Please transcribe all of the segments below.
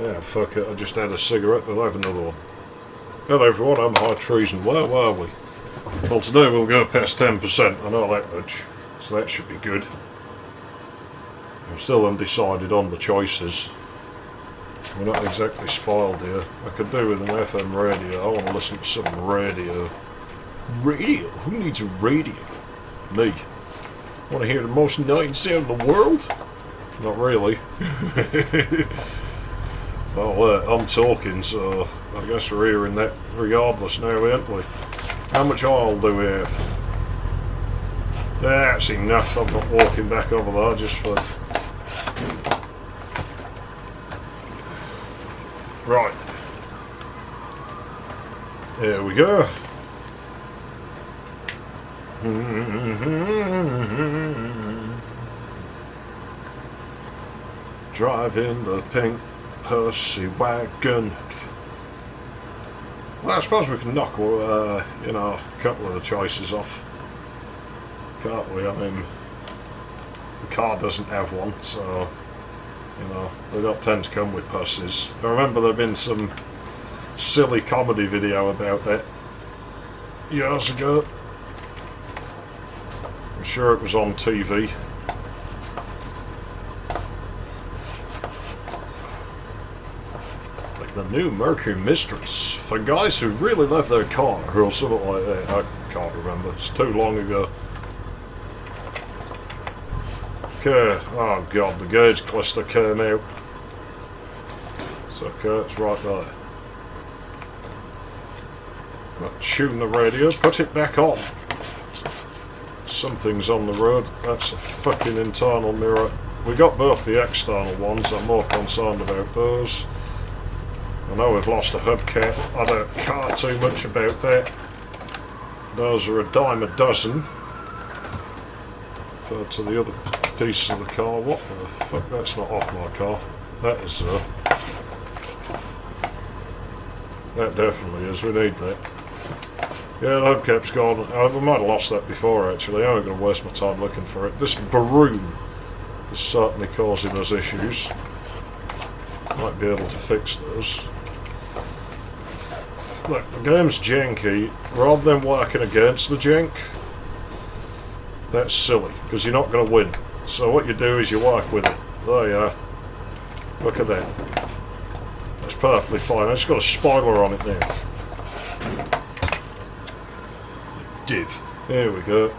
Yeah, fuck it, I just had a cigarette, I'll have another one. Hello everyone, I'm High Treason. Where were we? Well, today we'll go past 10%, I know that much, so that should be good. I'm still undecided on the choices. We're not exactly spoiled here. I could do with an FM radio. I want to listen to some radio. Radio? Who needs a radio? Me. Want to hear the most annoying sound in the world? Not really. Well, I'm talking, so I guess we're hearing that regardless now, aren't we? How much oil do we have? That's enough. I'm not walking back over there just for... Right. There we go. Driving the pink Percy wagon. Well, I suppose we can knock, a couple of the choices off, can't we? I mean, the car doesn't have one, so, they don't tend to come with Percys. I remember there had been some silly comedy video about that years ago. I'm sure it was on TV. The new Mercury Mistress for guys who really love their car or something like that. I can't remember, it's too long ago. Okay, oh god, the gauge cluster came out. It's okay, it's right there. Right, tune the radio, put it back on. Something's on the road, that's a fucking internal mirror. We got both the external ones, I'm more concerned about those. I know we've lost a hubcap, I don't care too much about that. Those are a dime a dozen. Compared to the other pieces of the car. What the fuck, that's not off my car. That is though. That definitely is, we need that. Yeah, the hubcap's gone. I might have lost that before actually, I'm not going to waste my time looking for it. This Baroom is certainly causing us issues. Might be able to fix those. Look, the game's janky. Rather than working against the jank, that's silly, because you're not going to win. So what you do is you work with it. There you are. Look at that. That's perfectly fine. I just got a spoiler on it now. Div. There we go.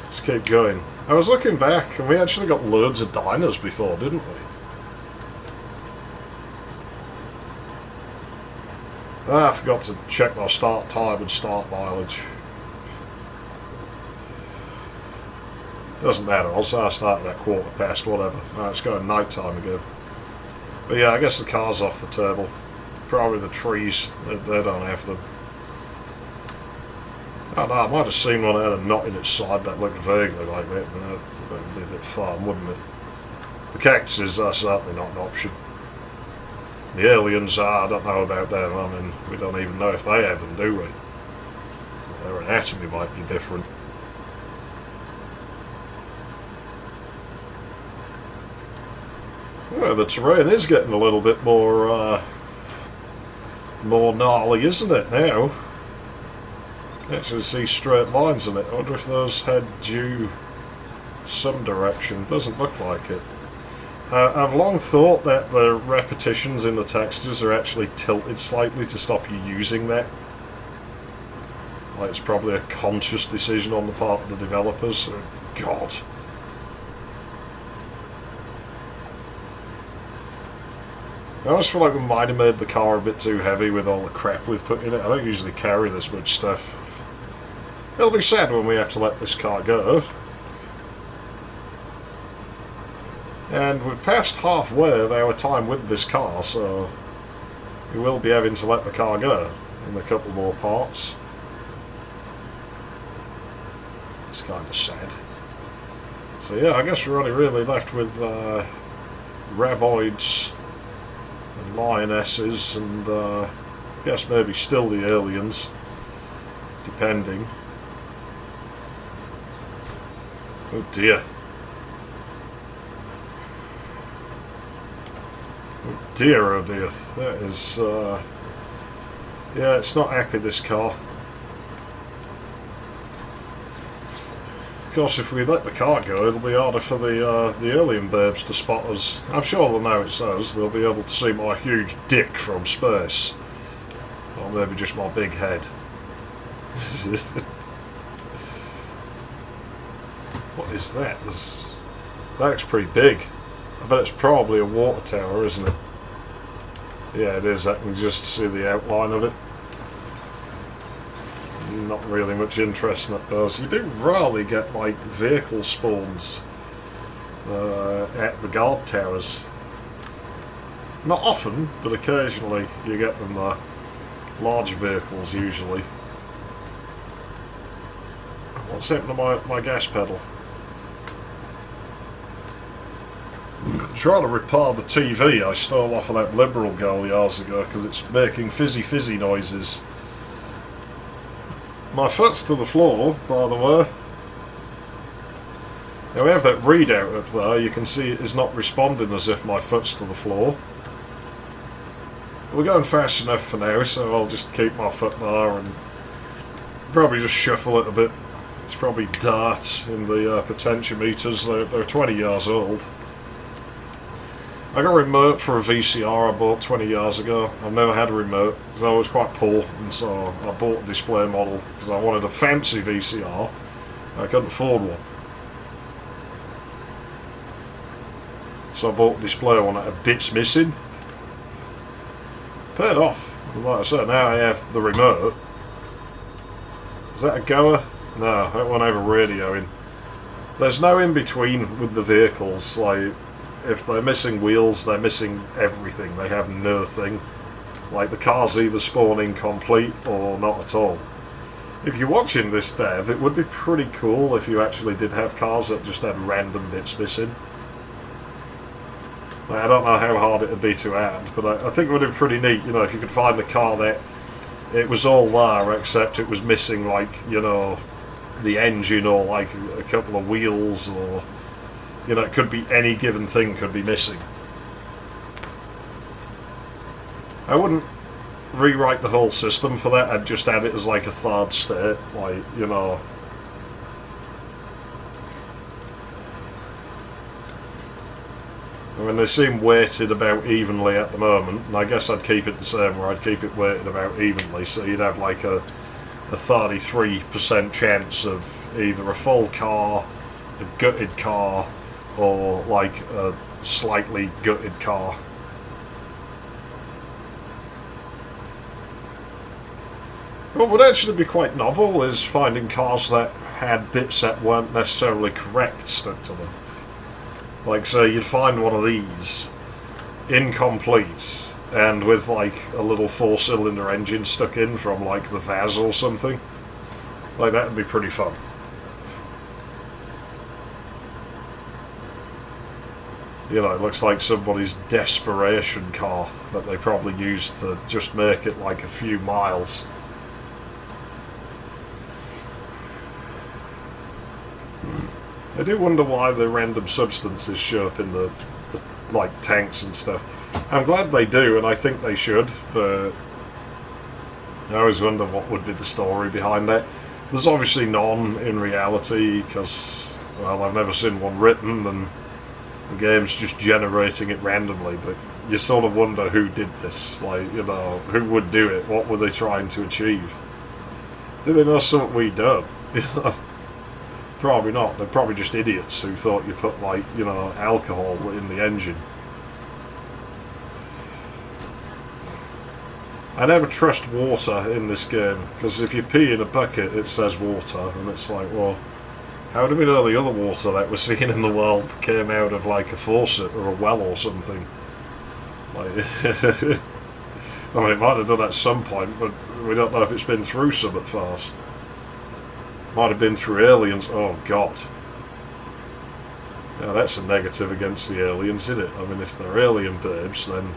Let's keep going. I was looking back, and we actually got loads of diners before, didn't we? I forgot to check my start time and start mileage. Doesn't matter, I'll say I started at 1:15, whatever. Right, it's going night time again. But yeah, I guess the car's off the table. Probably the trees, they don't have them. I don't know, I might have seen one that had a knot in its side that looked vaguely like that, but that would be a bit fun, wouldn't it? The cactuses are certainly not an option. The aliens are, I don't know about them, I mean, we don't even know if they have them, do we? Their anatomy might be different. Well, the terrain is getting a little bit more gnarly, isn't it, now? Actually see straight lines in it. I wonder if those head due some direction. Doesn't look like it. I've long thought that the repetitions in the textures are actually tilted slightly to stop you using that. Like it's probably a conscious decision on the part of the developers. Oh, God. I always feel like we might have made the car a bit too heavy with all the crap we've put in it. I don't usually carry this much stuff. It'll be sad when we have to let this car go. And we've passed halfway of our time with this car, so we will be having to let the car go in a couple more parts. It's kind of sad. So yeah, I guess we're only really left with Raboids and Lionesses and I guess maybe still the aliens, depending. Oh dear. Dear, oh dear. That is, yeah, it's not happy, this car. Of course, if we let the car go, it'll be harder for the alien babes to spot us. I'm sure they'll know it's us. They'll be able to see my huge dick from space. Or maybe just my big head. What is that? That looks pretty big. I bet it's probably a water tower, isn't it? Yeah, it is. I can just see the outline of it. Not really much interest in those. You do rarely get like vehicle spawns at the guard towers. Not often, but occasionally you get them there. Large vehicles usually. What's happened to my gas pedal? Trying to repair the TV I stole off of that Liberal girl years ago because it's making fizzy noises. My foot's to the floor, by the way. Now we have that readout up there, you can see it is not responding as if my foot's to the floor. We're going fast enough for now, so I'll just keep my foot there and probably just shuffle it a bit. It's probably dirt in the potentiometers, they're 20 years old. I got a remote for a VCR I bought 20 years ago. I've never had a remote because I was quite poor, and so I bought a display model because I wanted a fancy VCR. I couldn't afford one. So I bought a display one that had bits missing. Paid off. Like I said, now I have the remote. Is that a goer? No, that won't have a radio in. There's no in between with the vehicles, like if they're missing wheels, they're missing everything. They have nothing. Like the car's either spawn incomplete or not at all. If you're watching this dev, it would be pretty cool if you actually did have cars that just had random bits missing. Like, I don't know how hard it would be to add, but I think it would be pretty neat, you know, if you could find a car that it was all there except it was missing, like, you know, the engine or like a couple of wheels, or you know, it could be any given thing could be missing. I wouldn't rewrite the whole system for that, I'd just add it as like a third state, like, you know. I mean, they seem weighted about evenly at the moment, and I guess I'd keep it the same, where I'd keep it weighted about evenly, so you'd have like a 33% chance of either a full car, a gutted car, or like a slightly gutted car. What would actually be quite novel is finding cars that had bits that weren't necessarily correct stuck to them. Like, say you'd find one of these incomplete and with like a little 4-cylinder engine stuck in from like the Vaz or something. Like, that would be pretty fun. You know, it looks like somebody's desperation car that they probably used to just make it like a few miles. I do wonder why the random substances show up in the like tanks and stuff. I'm glad they do, and I think they should, but I always wonder what would be the story behind that. There's obviously none in reality, because, well, I've never seen one written, and the game's just generating it randomly, but you sort of wonder who did this, like, you know, who would do it, what were they trying to achieve? Do they know something we don't? Probably not, they're probably just idiots who thought you put, like, you know, alcohol in the engine. I never trust water in this game, because if you pee in a bucket it says water, and it's like, well, how do we know the other water that we're seeing in the world came out of like a faucet or a well or something? Like, I mean, it might have done at some point, but we don't know if it's been through some at first. Might have been through aliens. Oh god. Now that's a negative against the aliens, isn't it? I mean, if they're alien babes, then,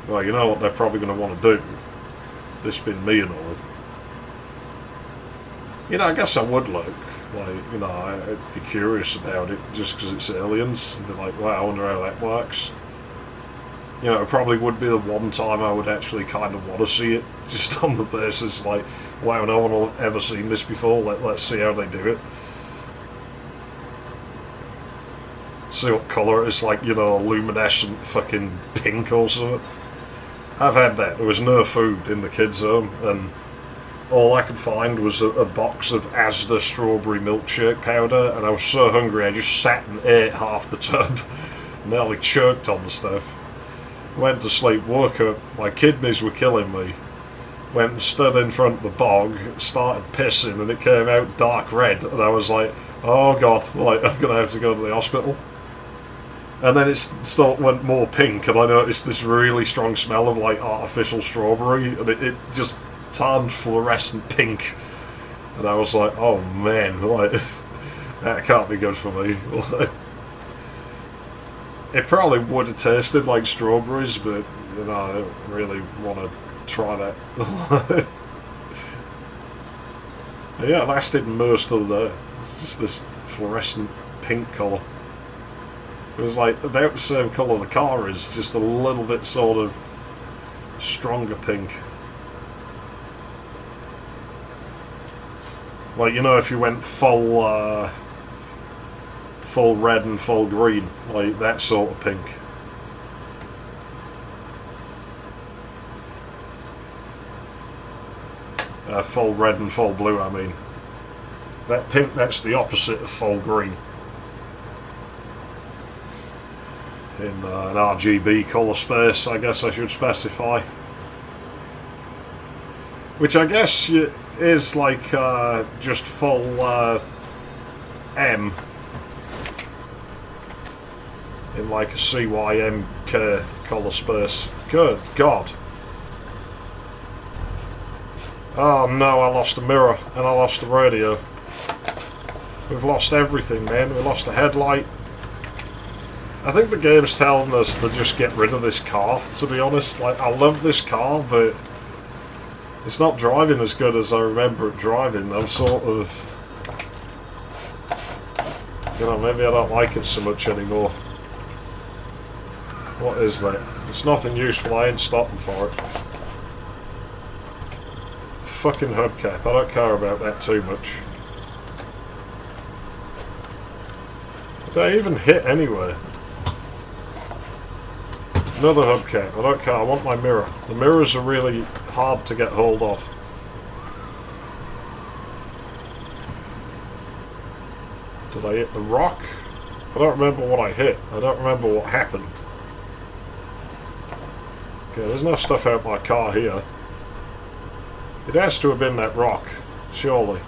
well, you know what they're probably going to want to do. This being me and all. You know, I guess I would look. Like, you know, I'd be curious about it just because it's aliens. And be like, wow, I wonder how that works. You know, it probably would be the one time I would actually kind of want to see it, just on the basis like, wow, no one will ever seen this before. Let's see how they do it. See what colour it is, like, you know, luminescent fucking pink or something. I've had that. There was no food in the kids' home, and all I could find was a box of Asda strawberry milkshake powder, and I was so hungry I just sat and ate half the tub. Nearly choked on the stuff. Went to sleep, woke up, my kidneys were killing me. Went and stood in front of the bog, started pissing, and it came out dark red, and I was like, oh god, like, I'm gonna have to go to the hospital. And then it still went more pink, and I noticed this really strong smell of like artificial strawberry, and it just turned fluorescent pink. And I was like, oh man, like, that can't be good for me. It probably would have tasted like strawberries, but you know, I don't really want to try that. Yeah, it lasted most of the day. It's just this fluorescent pink colour. It was like about the same colour the car is, just a little bit sort of stronger pink. Like, you know, if you went full red and full green, like that sort of pink. Full red and full blue, I mean. That pink, that's the opposite of full green. In an RGB colour space, I guess I should specify. Which I guess is like just full M in like a CYMK colour space. Good God. Oh no, I lost the mirror and I lost the radio. We've lost everything, man. We lost the headlight. I think the game's telling us to just get rid of this car, to be honest. Like, I love this car, but it's not driving as good as I remember it driving. I'm sort of... You know, maybe I don't like it so much anymore. What is that? It's nothing useful, I ain't stopping for it. Fucking hubcap, I don't care about that too much. Did I even hit anywhere? Another hubcap, I don't care, I want my mirror. The mirrors are really hard to get hold of. Did I hit the rock? I don't remember what I hit. I don't remember what happened. Okay, there's no stuff out my car here. It has to have been that rock, surely.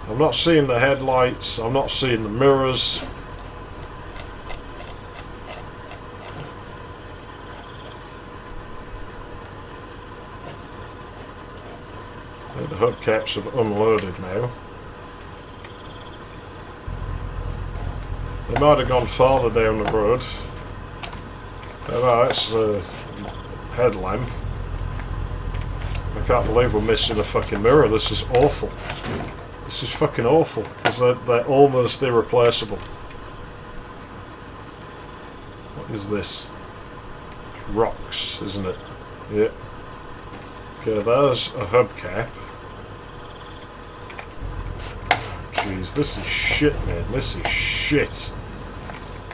I'm not seeing the headlights, I'm not seeing the mirrors. The hubcaps have unloaded now. They might have gone farther down the road. Oh no, that's a headlamp. I can't believe we're missing a fucking mirror, this is awful. This is fucking awful, because they're almost irreplaceable. What is this? Rocks, isn't it? Yep. Okay, there's a hubcap. Jeez, this is shit, man. This is shit.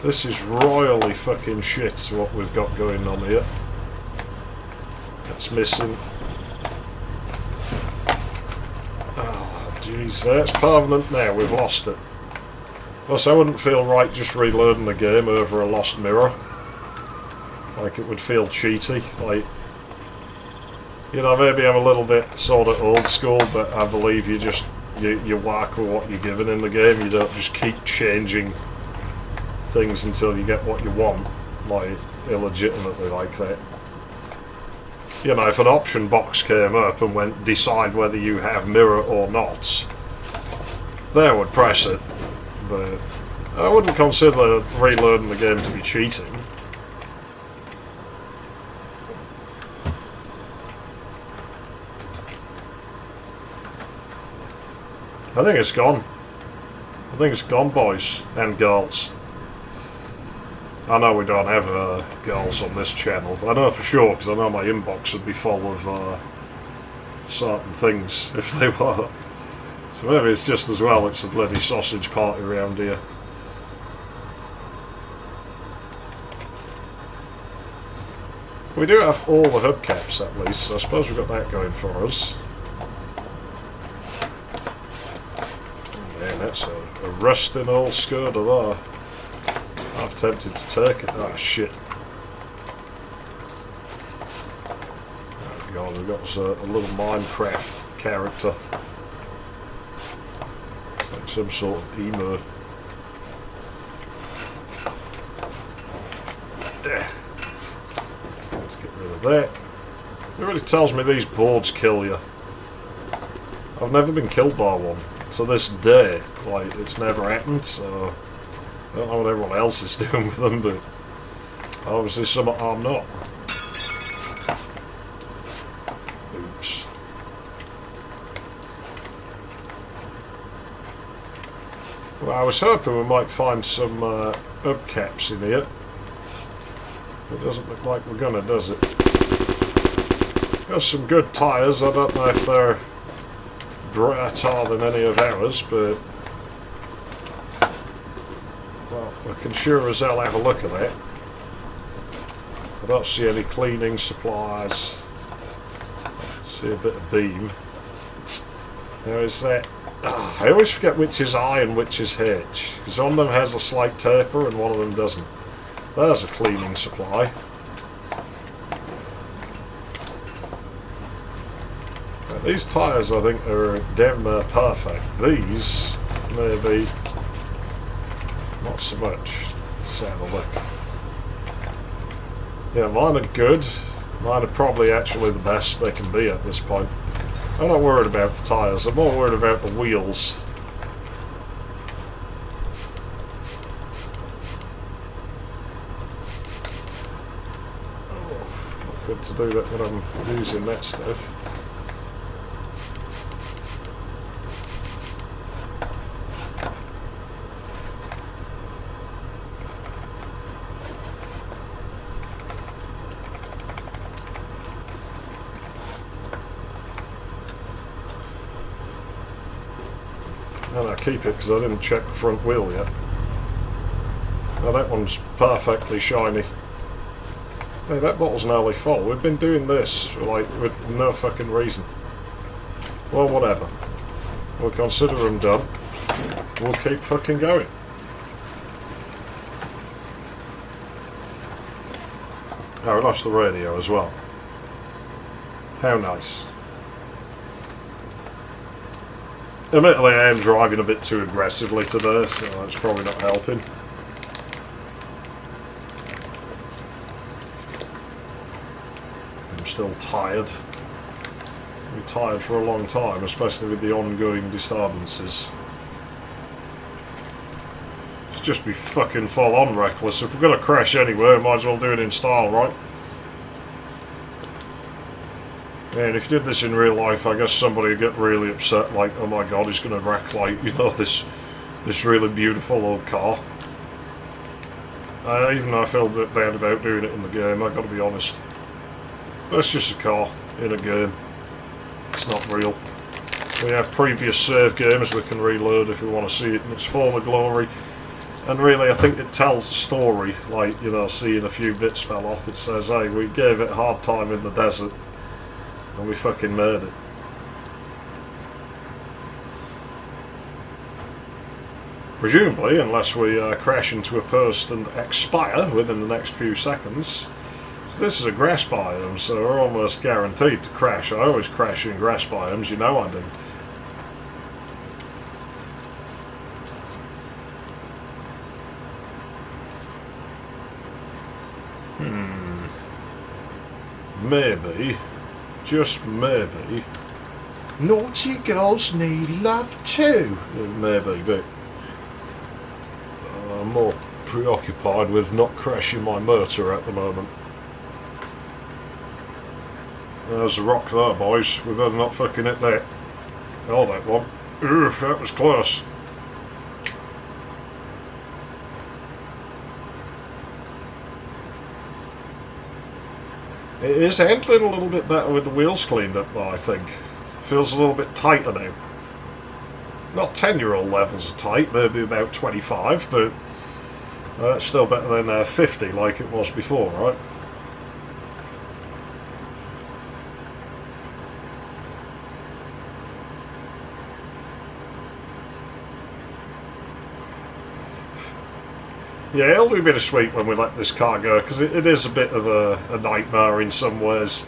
This is royally fucking shit, what we've got going on here. That's missing. Jeez, that's permanent now, we've lost it. Plus, I wouldn't feel right just reloading the game over a lost mirror. Like, it would feel cheaty. Like, you know, maybe I'm a little bit sort of old school, but I believe you just, you work with what you're given in the game. You don't just keep changing things until you get what you want, like, illegitimately like that. You know, if an option box came up and went, decide whether you have mirror or not, they would press it, but I wouldn't consider reloading the game to be cheating. I think it's gone. I think it's gone, boys and girls. I know we don't have girls on this channel. I know for sure, because I know my inbox would be full of certain things if they were. So maybe it's just as well it's a bloody sausage party around here. We do have all the hubcaps at least, so I suppose we've got that going for us. Oh man, that's a rusting old Skoda there. I've tempted to take it. Ah, shit. Oh god, we've got us a little Minecraft character. Like some sort of emo. Yeah. Let's get rid of that. It really tells me these boards kill you. I've never been killed by one. To this day. Like, it's never happened, so... I don't know what everyone else is doing with them, but... obviously some I'm not. Oops. Well, I was hoping we might find some hubcaps in here. It doesn't look like we're gonna, does it? There's some good tyres. I don't know if they're better than any of ours, but well, I can sure as hell have a look at that. I don't see any cleaning supplies. See a bit of beam. Now is that? I always forget which is I and which is H, because one of them has a slight taper and one of them doesn't. There's a cleaning supply. Now, these tyres I think are damn perfect. These maybe not so much. Let's have a look. Yeah, mine are good. Mine are probably actually the best they can be at this point. I'm not worried about the tyres, I'm more worried about the wheels. Good to do that when I'm using that stuff. And I keep it because I didn't check the front wheel yet. Now that one's perfectly shiny. Hey, that bottle's nearly full. We've been doing this, like, with no fucking reason. Well, whatever. We'll consider them done. We'll keep fucking going. Oh, I lost the radio as well. How nice. Admittedly, I am driving a bit too aggressively today, so that's probably not helping. Still tired. I've been tired for a long time, especially with the ongoing disturbances. It's just be fucking full on reckless. If we're gonna crash anywhere, might as well do it in style, right? And if you did this in real life, I guess somebody would get really upset, like, oh my god, he's gonna wreck, like, you know, this really beautiful old car. Even though I feel a bit bad about doing it in the game, I've got to be honest. That's just a car in a game. It's not real. We have previous save games we can reload if we want to see it in its former glory. And really, I think it tells the story. Like, you know, seeing a few bits fell off, it says, hey, we gave it a hard time in the desert. And we fucking made it. Presumably, unless we crash into a post and expire within the next few seconds. This is a grass biome, so we're almost guaranteed to crash. I always crash in grass biomes, you know I do. Maybe, just maybe, naughty girls need love too. Maybe, but I'm more preoccupied with not crashing my motor at the moment. There's a rock there, boys. We better not fucking hit that. Oh, that one. Oof, that was close. It is handling a little bit better with the wheels cleaned up though, I think. Feels a little bit tighter now. Not 10-year-old levels of tight, maybe about 25, but that's still better than 50 like it was before, right? Yeah, it'll be bittersweet when we let this car go, because it is a bit of a nightmare in some ways.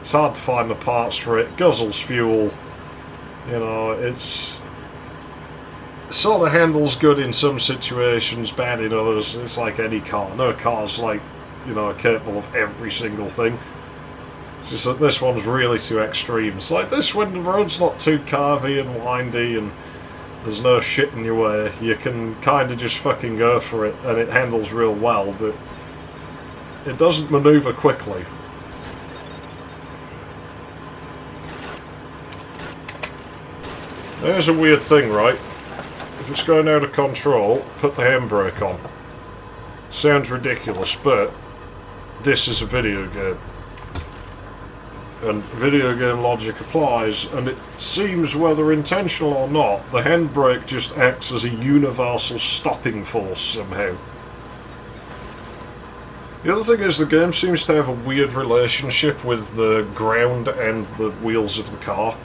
It's hard to find the parts for it, guzzles fuel, you know, it's sort of handles good in some situations, bad in others. It's like any car. No car's like, you know, capable of every single thing. It's just that this one's really too extreme. It's like this, when the road's not too carvy and windy and there's no shit in your way, you can kind of just fucking go for it, and it handles real well, but it doesn't manoeuvre quickly. There's a weird thing, right? If it's going out of control, put the handbrake on. Sounds ridiculous, but this is a video game. And video game logic applies, and it seems, whether intentional or not, the handbrake just acts as a universal stopping force somehow. The other thing is, the game seems to have a weird relationship with the ground and the wheels of the car.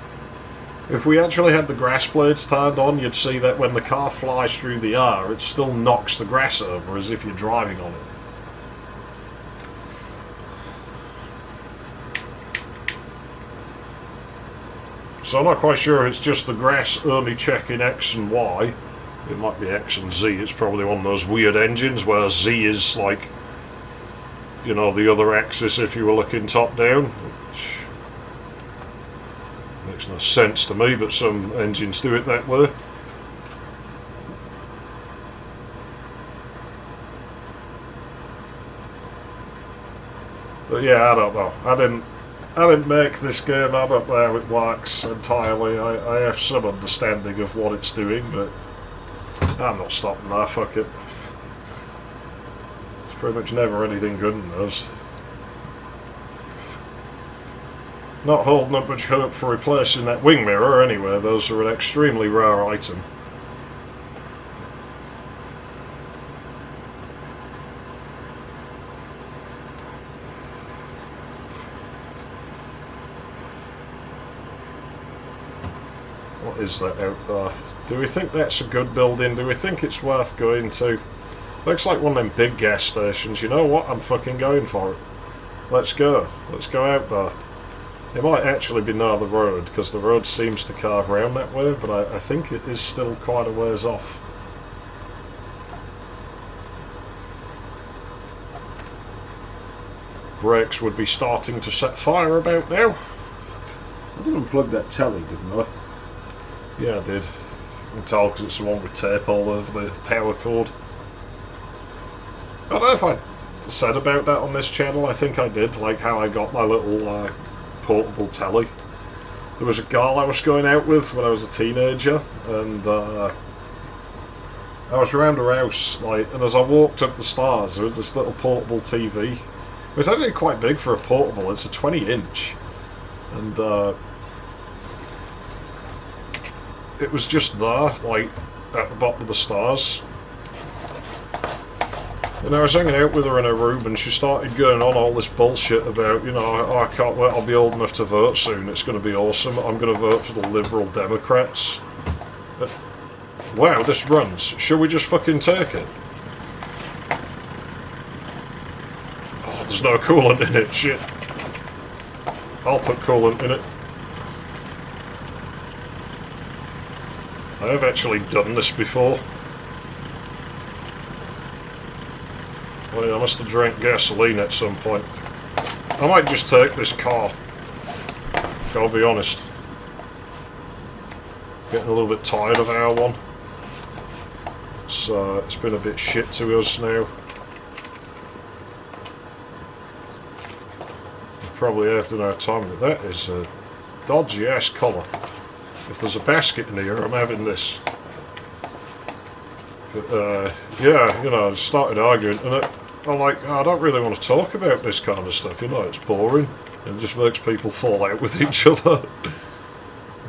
If we actually had the grass blades turned on, you'd see that when the car flies through the air, it still knocks the grass over as if you're driving on it. So I'm not quite sure it's just the grass only checking X and Y. It might be X and Z. It's probably one of those weird engines where Z is like, you know, the other axis if you were looking top down. Which makes no sense to me, but some engines do it that way. But yeah, I don't know. I didn't make this game. I don't know how it works entirely. I have some understanding of what it's doing, but I'm not stopping there. Fuck it. There's pretty much never anything good in those. Not holding up much hope for replacing that wing mirror anyway. Those are an extremely rare item. What is that out there? Do we think that's a good building? Do we think it's worth going to? Looks like one of them big gas stations. You know what? I'm fucking going for it. Let's go. Let's go out there. It might actually be near the road, because the road seems to carve around that way, but I think it is still quite a ways off. Brakes would be starting to set fire about now. I didn't unplug that telly, didn't I? Yeah, I did. You can tell because it's the one with tape all over the power cord. I don't know if I said about that on this channel. I think I did, like how I got my little portable telly. There was a girl I was going out with when I was a teenager, and I was around her house, like, and as I walked up the stairs, there was this little portable TV. It was actually quite big for a portable. It's a 20-inch, and it was just there, like, at the bottom of the stairs. And I was hanging out with her in her room, and she started going on all this bullshit about, you know, oh, I can't wait, I'll be old enough to vote soon, it's going to be awesome, I'm going to vote for the Liberal Democrats. Wow, this runs. Shall we just fucking take it? Oh, there's no coolant in it, shit. I'll put coolant in it. I have actually done this before. Well, yeah, I must have drank gasoline at some point. I might just take this car. I'll be honest. Getting a little bit tired of our one. So it's been a bit shit to us now. We probably have to know time, but that is a dodgy ass colour. If there's a basket in here, I'm having this. But, yeah, you know, I started arguing, and I'm like, I don't really want to talk about this kind of stuff, you know, it's boring. It just makes people fall out with each other.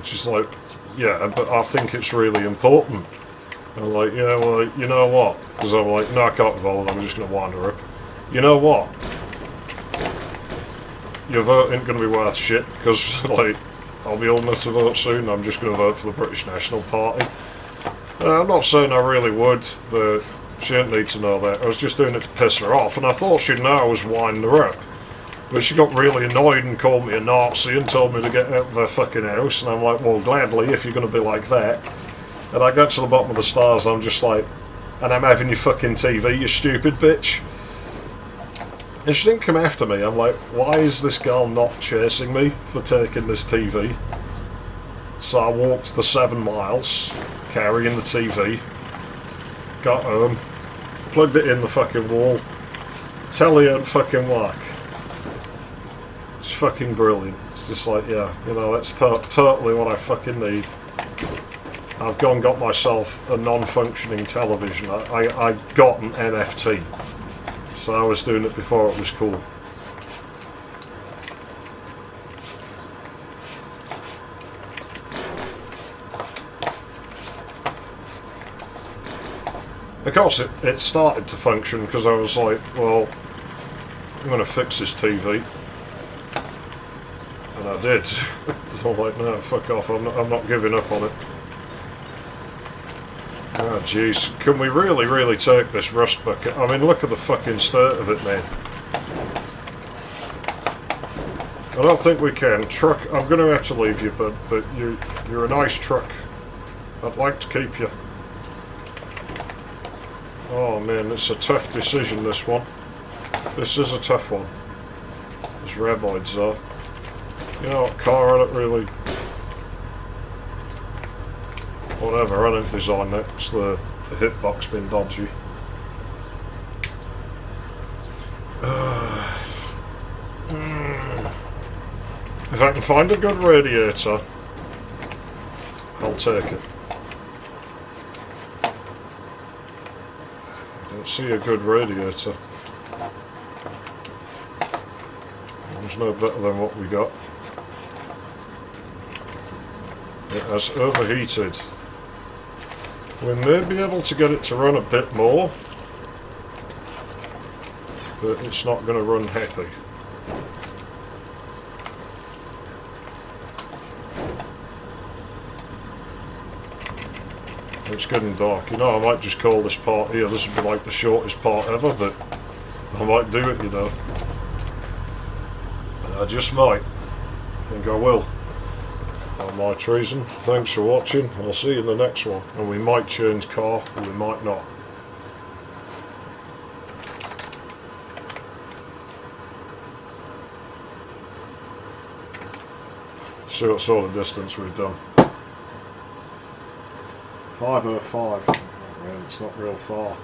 It's just like, yeah, but I think it's really important. I'm like, yeah, well, you know what? Because I'm like, no, I can't be bothered, I'm just going to wind her up. You know what? Your vote ain't going to be worth shit, because, like, I'll be old enough to vote soon, I'm just going to vote for the British National Party. I'm not saying I really would, but she didn't need to know that. I was just doing it to piss her off, and I thought she'd know I was winding her up. But she got really annoyed and called me a Nazi and told me to get out of her fucking house, and I'm like, well, gladly, if you're going to be like that. And I got to the bottom of the stairs, I'm just like, and I'm having your fucking TV, you stupid bitch. And she didn't come after me. I'm like, why is this girl not chasing me for taking this TV? So I walked the 7 miles, carrying the TV, got home, plugged it in the fucking wall, telly and fucking work. It's fucking brilliant. It's just like, yeah, you know, that's totally what I fucking need. I've gone and got myself a non-functioning television. I got an NFT. So I was doing it before it was cool. Of course, it started to function because I was like, well, I'm going to fix this TV. And I did. So I'm like, no, fuck off, I'm not giving up on it. Oh jeez, can we really take this rust bucket? I mean, look at the fucking state of it, man. I don't think we can. Truck, I'm going to have to leave you, but you're a nice truck. I'd like to keep you. Oh man, it's a tough decision, this one. This is a tough one. As raboids are. You know what, car, I don't really... Whatever, I didn't design that. It's the hitbox been dodgy. If I can find a good radiator, I'll take it. I don't see a good radiator. There's no better than what we got. It has overheated. We may be able to get it to run a bit more, but it's not going to run happy. It's getting dark. You know, I might just call this part here. This would be like the shortest part ever, but I might do it, you know. I just might. I think I will. On my treason. Thanks for watching. I'll see you in the next one. And we might change car, or we might not. See what sort of distance we've done. 505. Man, it's not real far.